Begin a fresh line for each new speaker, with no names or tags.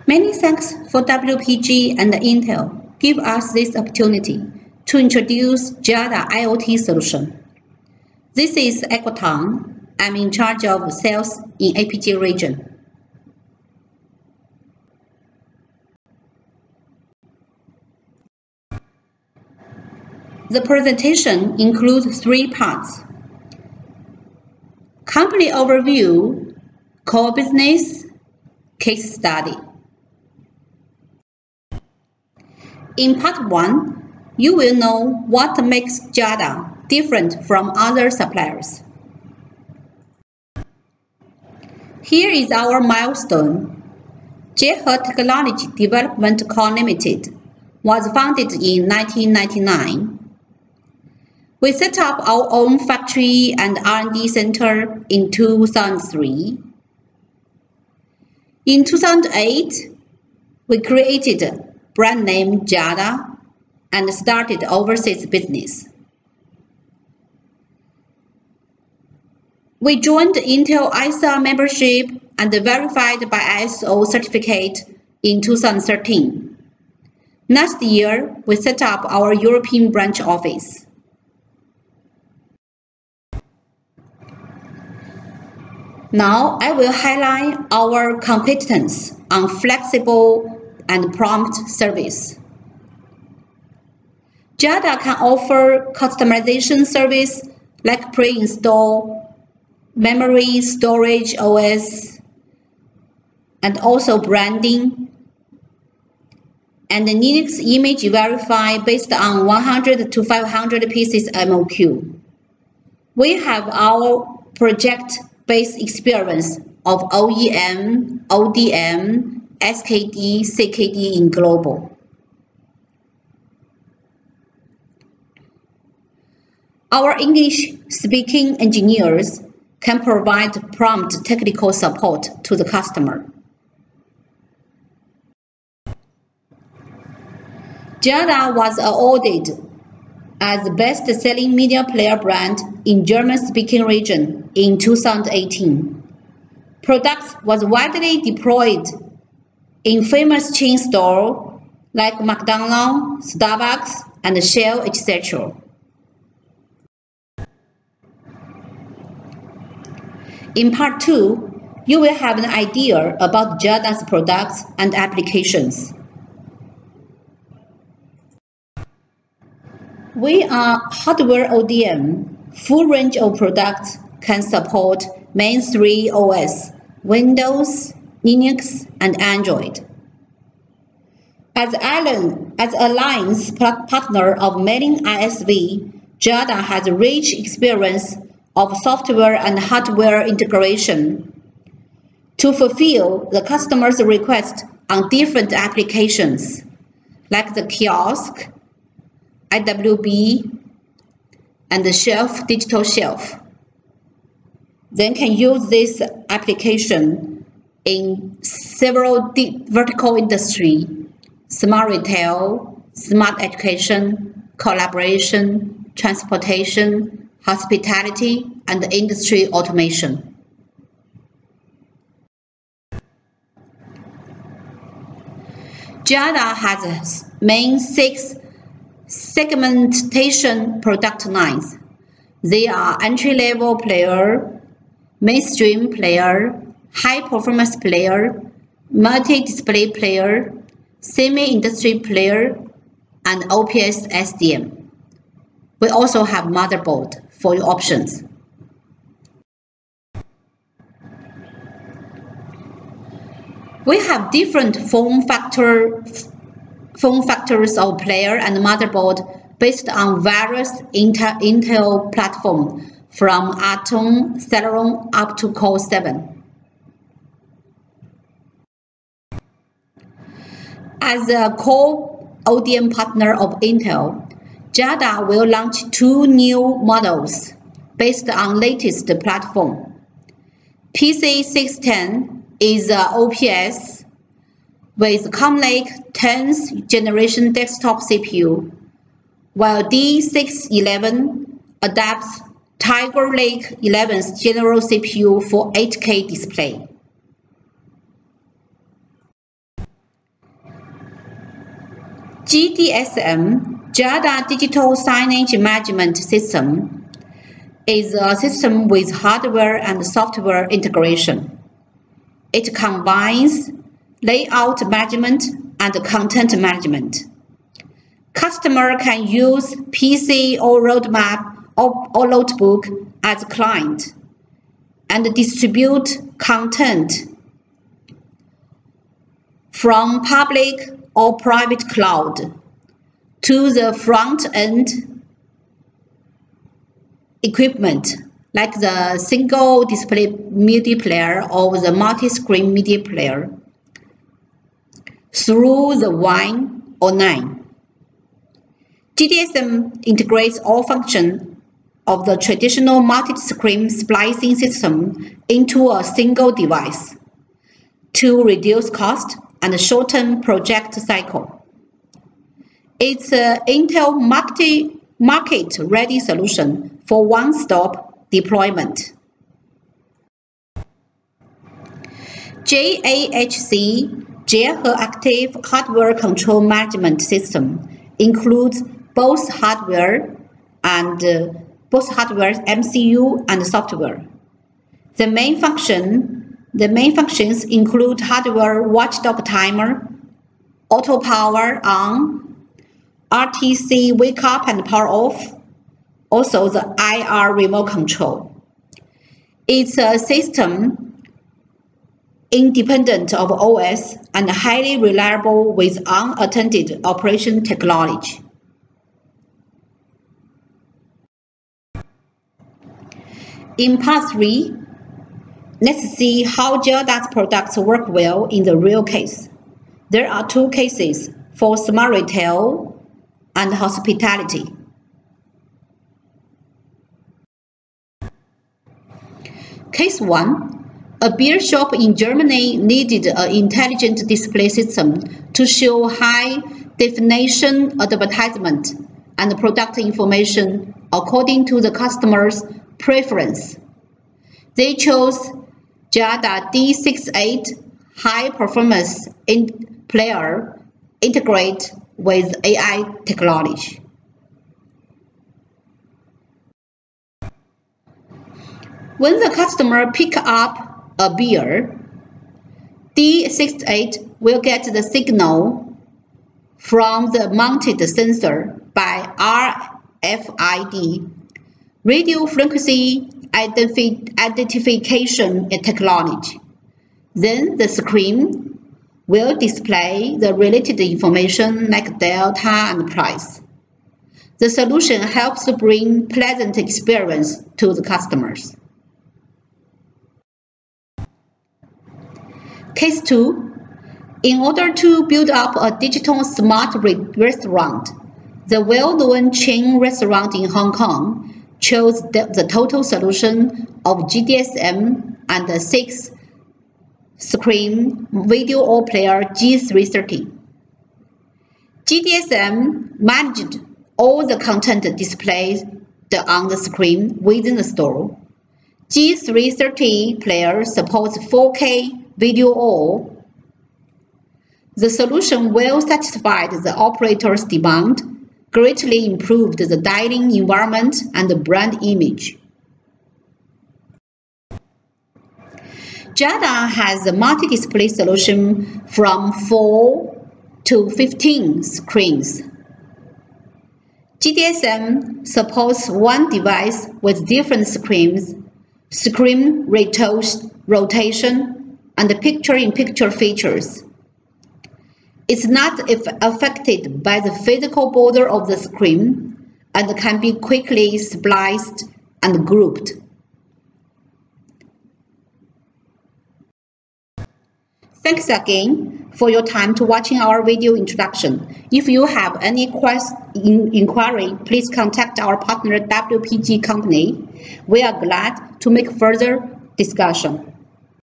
Many thanks for WPG and Intel give us this opportunity to introduce Giada IoT solution. This is Ekotang. I'm in charge of sales in APJ region. The presentation includes 3 parts: company overview, core business, case study. In part 1, you will know what makes Giada different from other suppliers. Here is our milestone. Giada Technology Development Co. Limited was founded in 1999. We set up our own factory and R&D center in 2003. In 2008, we created brand name Giada and started overseas business. We joined Intel ISA membership and verified by ISO certificate in 2013. Next year, we set up our European branch office. Now, I will highlight our competence on flexible and prompt service. Giada can offer customization service like pre-install, memory, storage, OS, and also branding, and Linux image verify based on 100 to 500 pieces MOQ. We have our project-based experience of OEM, ODM, SKD, CKD in global. Our English-speaking engineers can provide prompt technical support to the customer. Giada was awarded as the best-selling media player brand in German-speaking region in 2018. Products was widely deployed in famous chain stores like McDonald's, Starbucks, and Shell, etc. In part 2, you will have an idea about Giada's products and applications. We are hardware ODM. Full range of products can support main 3 OS, Windows, Linux, and Android. As alliance partner of many ISV, Giada has rich experience of software and hardware integration to fulfill the customer's request on different applications, like the kiosk, IWB, and the shelf, digital shelf. Then can use this application in several vertical industry: smart retail, smart education, collaboration, transportation, hospitality, and industry automation. Giada has main 6 segmentation product lines. They are entry-level player, mainstream player, high-performance player, multi-display player, semi-industry player, and OPS SDM. We also have motherboard for your options. We have different form factors of player and motherboard based on various Intel platforms from Atom, Celeron up to Core 7. As a core ODM partner of Intel, Giada will launch 2 new models based on latest platform. PC610 is a OPS with Common Lake 10th generation desktop CPU, while D611 adapts Tiger Lake 11th general CPU for 8K display. GDSM, Giada Digital Signage Management System, is a system with hardware and software integration. It combines layout management and content management. Customer can use PC or roadmap or notebook as a client and distribute content from public or private cloud to the front-end equipment like the single display media player or the multi-screen media player through the WAN or LAN. GDSM integrates all functions of the traditional multi-screen splicing system into a single device to reduce cost and shorten project cycle. It's an Intel market-ready solution for one-stop deployment. JAHC, Jiahe Active Hardware Control Management System, includes both hardware MCU and software. The main functions include hardware watchdog timer, auto power on, RTC wake up and power off, also the IR remote control. It's a system independent of OS and highly reliable with unattended operation technology. In part 3, let's see how Giada's products work well in the real case. There are 2 cases for smart retail and hospitality. Case 1. A beer shop in Germany needed an intelligent display system to show high-definition advertisement and product information according to the customer's preference. They chose Giada D68 high-performance player integrated with AI technology. When the customer picks up a beer, D68 will get the signal from the mounted sensor by RFID, radio frequency identification technology. Then the screen will display the related information like delta and price. The solution helps to bring pleasant experience to the customers. Case 2. In order to build up a digital smart restaurant, the well-known chain restaurant in Hong Kong chose the total solution of GDSM and the 6-screen video all player G330. GDSM managed all the content displayed on the screen within the store. G330 player supports 4K video all. The solution well satisfied the operator's demand, greatly improved the dining environment and the brand image. Giada has a multi-display solution from 4 to 15 screens. GDSM supports one device with different screens, screen rotation, and picture-in-picture features. It's not affected by the physical border of the screen and can be quickly spliced and grouped. Thanks again for your time to watching our video introduction. If you have any inquiry, please contact our partner WPG company. We are glad to make further discussion.